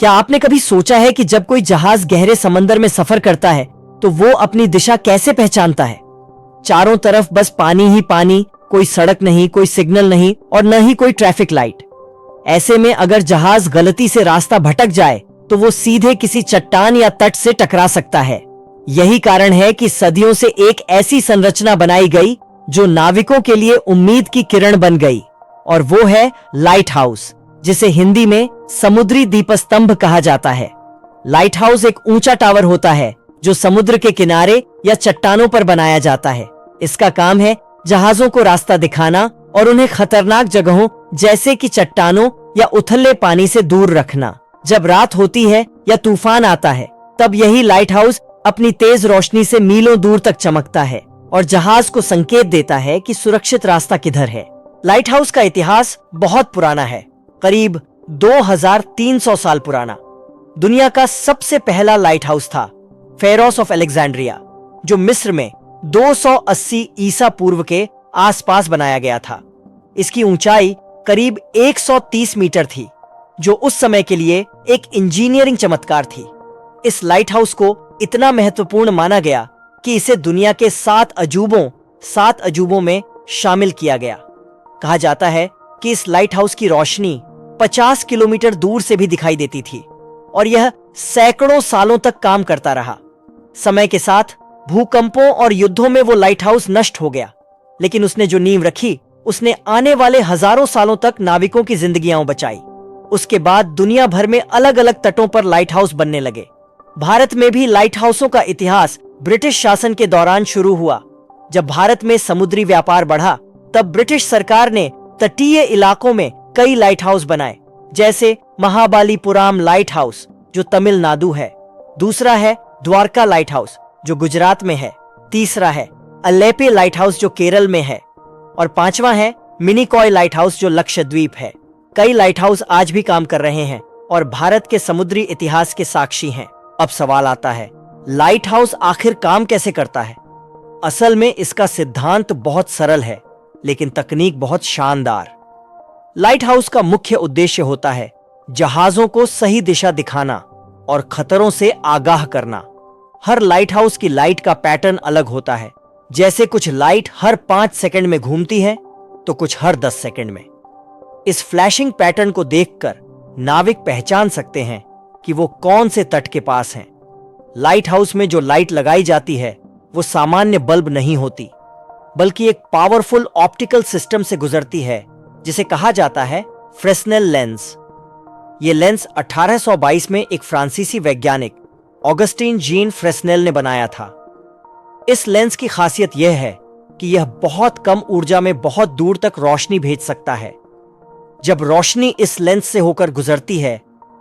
क्या आपने कभी सोचा है कि जब कोई जहाज गहरे समंदर में सफर करता है तो वो अपनी दिशा कैसे पहचानता है? चारों तरफ बस पानी ही पानी, कोई सड़क नहीं, कोई सिग्नल नहीं और न ही कोई ट्रैफिक लाइट। ऐसे में अगर जहाज गलती से रास्ता भटक जाए तो वो सीधे किसी चट्टान या तट से टकरा सकता है। यही कारण है कि सदियों से एक ऐसी संरचना बनाई गई जो नाविकों के लिए उम्मीद की किरण बन गई, और वो है लाइट हाउस, जिसे हिंदी में समुद्री दीपस्तंभ कहा जाता है। लाइट हाउस एक ऊंचा टावर होता है जो समुद्र के किनारे या चट्टानों पर बनाया जाता है। इसका काम है जहाजों को रास्ता दिखाना और उन्हें खतरनाक जगहों जैसे कि चट्टानों या उथले पानी से दूर रखना। जब रात होती है या तूफान आता है तब यही लाइट हाउस अपनी तेज रोशनी से मीलों दूर तक चमकता है और जहाज को संकेत देता है कि सुरक्षित रास्ता किधर है। लाइट हाउस का इतिहास बहुत पुराना है, करीब 2300 साल पुराना। दुनिया का सबसे पहला लाइट हाउस था फेरोस ऑफ अलेक्जेंड्रिया, जो मिस्र में 280 ईसा पूर्व के आसपास बनाया गया था। इसकी ऊंचाई करीब 130 मीटर थी, जो उस समय के लिए एक इंजीनियरिंग चमत्कार थी। इस लाइट हाउस को इतना महत्वपूर्ण माना गया कि इसे दुनिया के 7 अजूबों में शामिल किया गया। कहा जाता है कि इस लाइट हाउस की रोशनी 50 किलोमीटर दूर से भी दिखाई देती थी और यह सैकड़ों सालों तक काम करता रहा। समय के साथ भूकंपों और युद्धों में वो लाइट हाउस नष्ट हो गया, लेकिन उसने जो नींव रखी उसने आने वाले हजारों सालों तक नाविकों की जिंदगियां बचाई। उसके बाद दुनिया भर में अलग अलग तटों पर लाइट हाउस बनने लगे। भारत में भी लाइट हाउसों का इतिहास ब्रिटिश शासन के दौरान शुरू हुआ। जब भारत में समुद्री व्यापार बढ़ा तब ब्रिटिश सरकार ने तटीय इलाकों में कई लाइट हाउस बनाए, जैसे महाबलीपुरम लाइट हाउस जो तमिलनाडु है, दूसरा है द्वारका लाइट हाउस जो गुजरात में है, तीसरा है अलेपे लाइट हाउस जो केरल में है, और पांचवा है मिनिकॉय लाइट हाउस जो लक्षद्वीप है। कई लाइट हाउस आज भी काम कर रहे हैं और भारत के समुद्री इतिहास के साक्षी हैं। अब सवाल आता है, लाइट हाउस आखिर काम कैसे करता है? असल में इसका सिद्धांत बहुत सरल है, लेकिन तकनीक बहुत शानदार। लाइट हाउस का मुख्य उद्देश्य होता है जहाजों को सही दिशा दिखाना और खतरों से आगाह करना। हर लाइट हाउस की लाइट का पैटर्न अलग होता है, जैसे कुछ लाइट हर 5 सेकंड में घूमती है तो कुछ हर 10 सेकंड में। इस फ्लैशिंग पैटर्न को देखकर नाविक पहचान सकते हैं कि वो कौन से तट के पास हैं। लाइट हाउस में जो लाइट लगाई जाती है वो सामान्य बल्ब नहीं होती, बल्कि एक पावरफुल ऑप्टिकल सिस्टम से गुजरती है जिसे कहा जाता है फ्रेस्नेल लेंस। ये लेंस 1822 में एक फ्रांसीसी वैज्ञानिक ऑगस्टीन जीन फ्रेस्नेल ने बनाया था। इस लेंस की खासियत यह है कि यह बहुत कम ऊर्जा में बहुत दूर तक रोशनी भेज सकता है। जब रोशनी इस लेंस से होकर गुजरती है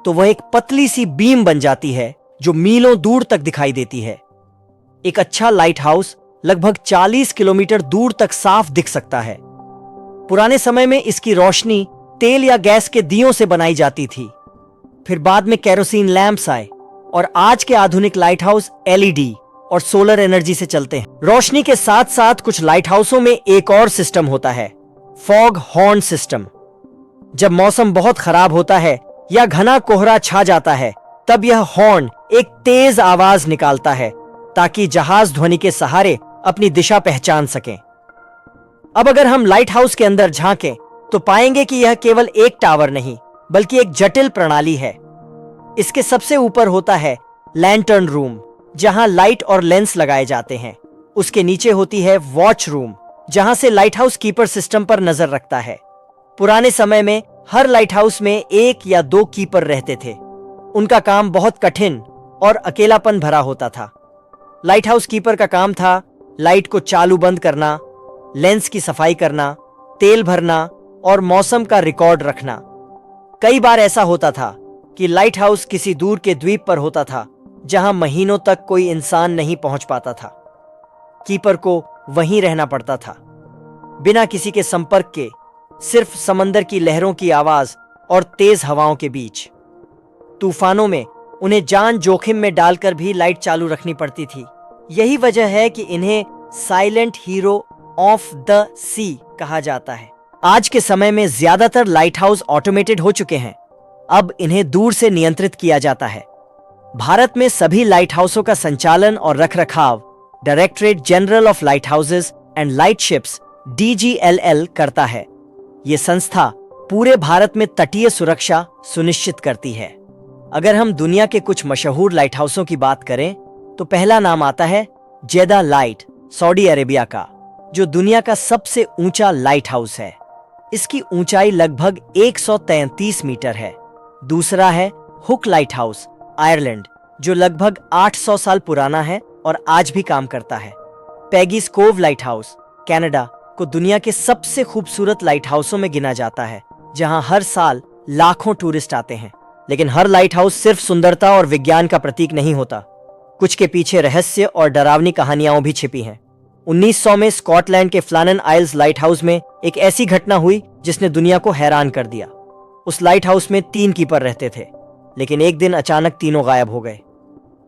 तो वह एक पतली सी बीम बन जाती है जो मीलों दूर तक दिखाई देती है। एक अच्छा लाइट हाउस लगभग 40 किलोमीटर दूर तक साफ दिख सकता है। पुराने समय में इसकी रोशनी तेल या गैस के दियों से बनाई जाती थी, फिर बाद में केरोसिन लैंप्स आए और आज के आधुनिक लाइट हाउस एलईडी और सोलर एनर्जी से चलते हैं। रोशनी के साथ साथ कुछ लाइट हाउसों में एक और सिस्टम होता है, फॉग हॉर्न सिस्टम। जब मौसम बहुत खराब होता है या घना कोहरा छा जाता है तब यह हॉर्न एक तेज आवाज निकालता है ताकि जहाज ध्वनि के सहारे अपनी दिशा पहचान सकें। अब अगर हम लाइट हाउस के अंदर झांकें तो पाएंगे कि यह केवल एक टावर नहीं बल्कि एक जटिल प्रणाली है। इसके सबसे ऊपर होता है लैंटर्न रूम, जहां लाइट और लेंस लगाए जाते हैं। उसके नीचे होती है वॉच रूम, जहां से लाइट हाउस कीपर सिस्टम पर नजर रखता है। पुराने समय में हर लाइट हाउस में 1 या 2 कीपर रहते थे। उनका काम बहुत कठिन और अकेलापन भरा होता था। लाइट हाउस कीपर का काम था लाइट को चालू बंद करना, लेंस की सफाई करना, तेल भरना और मौसम का रिकॉर्ड रखना। कई बार ऐसा होता था कि लाइट हाउस किसी दूर के द्वीप पर होता था जहां महीनों तक कोई इंसान नहीं पहुंच पाता था। कीपर को वहीं रहना पड़ता था, बिना किसी के संपर्क के, सिर्फ समंदर की लहरों की आवाज और तेज हवाओं के बीच। तूफानों में उन्हें जान जोखिम में डालकर भी लाइट चालू रखनी पड़ती थी। यही वजह है कि इन्हें साइलेंट हीरो ऑफ द सी कहा जाता है। आज के समय में ज्यादातर लाइट हाउस ऑटोमेटेड हो चुके हैं अब इन्हें दूर से नियंत्रित किया जाता है। भारत में सभी लाइट हाउसों का संचालन और रखरखाव directorate general of light houses and light ships DGLL करता है। ये संस्था पूरे भारत में तटीय सुरक्षा सुनिश्चित करती है। अगर हम दुनिया के कुछ मशहूर लाइट हाउसों की बात करें तो पहला नाम आता है जेदा लाइट, सऊदी अरेबिया का, जो दुनिया का सबसे ऊंचा लाइट हाउस है। इसकी ऊंचाई लगभग 133 मीटर है। दूसरा है हुक लाइट हाउस, आयरलैंड, जो लगभग 800 साल पुराना है और आज भी काम करता है। Peggy's Cove lighthouse, Canada, को दुनिया के सबसे खूबसूरत लाइट हाउसों में गिना जाता है, जहां हर साल लाखों टूरिस्ट आते हैं। लेकिन हर लाइट हाउस सिर्फ सुंदरता और विज्ञान का प्रतीक नहीं होता। कुछ के पीछे रहस्य और डरावनी कहानियां भी छिपी हैं। 1900 में स्कॉटलैंड के फ्लानन आइल्स लाइट हाउस में एक ऐसी घटना हुई जिसने दुनिया को हैरान कर दिया। उस लाइट हाउस में 3 कीपर रहते थे, लेकिन एक दिन अचानक तीनों गायब हो गए।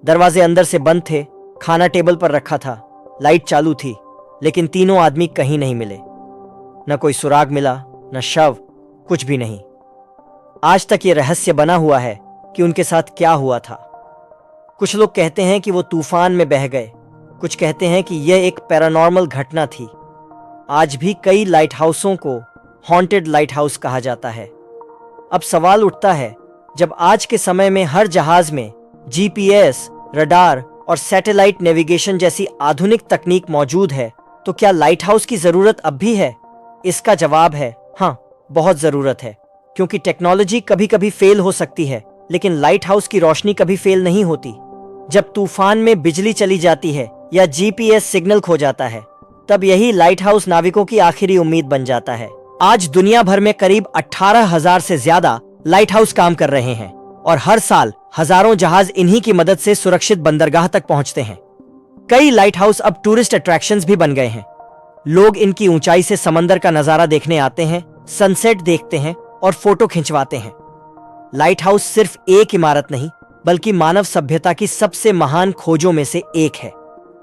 दरवाजे अंदर से बंद थे, खाना टेबल पर रखा था, लाइट चालू थी, लेकिन तीनों आदमी कहीं नहीं मिले। न कोई सुराग मिला, न शव, कुछ भी नहीं। आज तक ये रहस्य बना हुआ है कि उनके साथ क्या हुआ था। कुछ लोग कहते हैं कि वो तूफान में बह गए, कुछ कहते हैं कि यह एक पैरानॉर्मल घटना थी। आज भी कई लाइट हाउसों को हॉन्टेड लाइट हाउस कहा जाता है। अब सवाल उठता है, जब आज के समय में हर जहाज में GPS, रडार और सैटेलाइट नेविगेशन जैसी आधुनिक तकनीक मौजूद है, तो क्या लाइट हाउस की जरूरत अब भी है? इसका जवाब है हाँ, बहुत जरूरत है, क्योंकि टेक्नोलॉजी कभी कभी फेल हो सकती है, लेकिन लाइट हाउस की रोशनी कभी फेल नहीं होती। जब तूफान में बिजली चली जाती है या GPS सिग्नल खो जाता है, तब यही लाइट हाउस नाविकों की आखिरी उम्मीद बन जाता है। आज दुनिया भर में करीब 18,000 से ज्यादा लाइट हाउस काम कर रहे हैं और हर साल हजारों जहाज इन्हीं की मदद से सुरक्षित बंदरगाह तक पहुंचते हैं। कई लाइट हाउस अब टूरिस्ट अट्रैक्शंस भी बन गए हैं। लोग इनकी ऊंचाई से समंदर का नजारा देखने आते हैं, सनसेट देखते हैं और फोटो खिंचवाते हैं। लाइट हाउस सिर्फ एक इमारत नहीं, बल्कि मानव सभ्यता की सबसे महान खोजों में से एक है।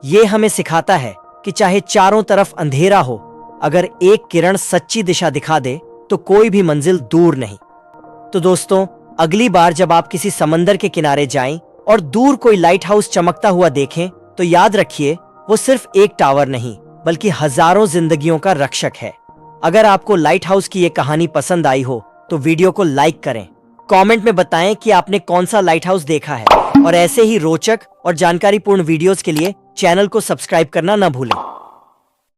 ये हमें सिखाता है कि चाहे चारों तरफ अंधेरा हो, अगर एक किरण सच्ची दिशा दिखा दे तो कोई भी मंजिल दूर नहीं। तो दोस्तों, अगली बार जब आप किसी समंदर के किनारे जाएं और दूर कोई लाइट हाउस चमकता हुआ देखें, तो याद रखिए, वो सिर्फ एक टावर नहीं, बल्कि हजारों जिंदगियों का रक्षक है। अगर आपको लाइट हाउस की ये कहानी पसंद आई हो तो वीडियो को लाइक करें, कमेंट में बताएं कि आपने कौन सा लाइट हाउस देखा है, और ऐसे ही रोचक और जानकारीपूर्ण वीडियोस के लिए चैनल को सब्सक्राइब करना न भूलें।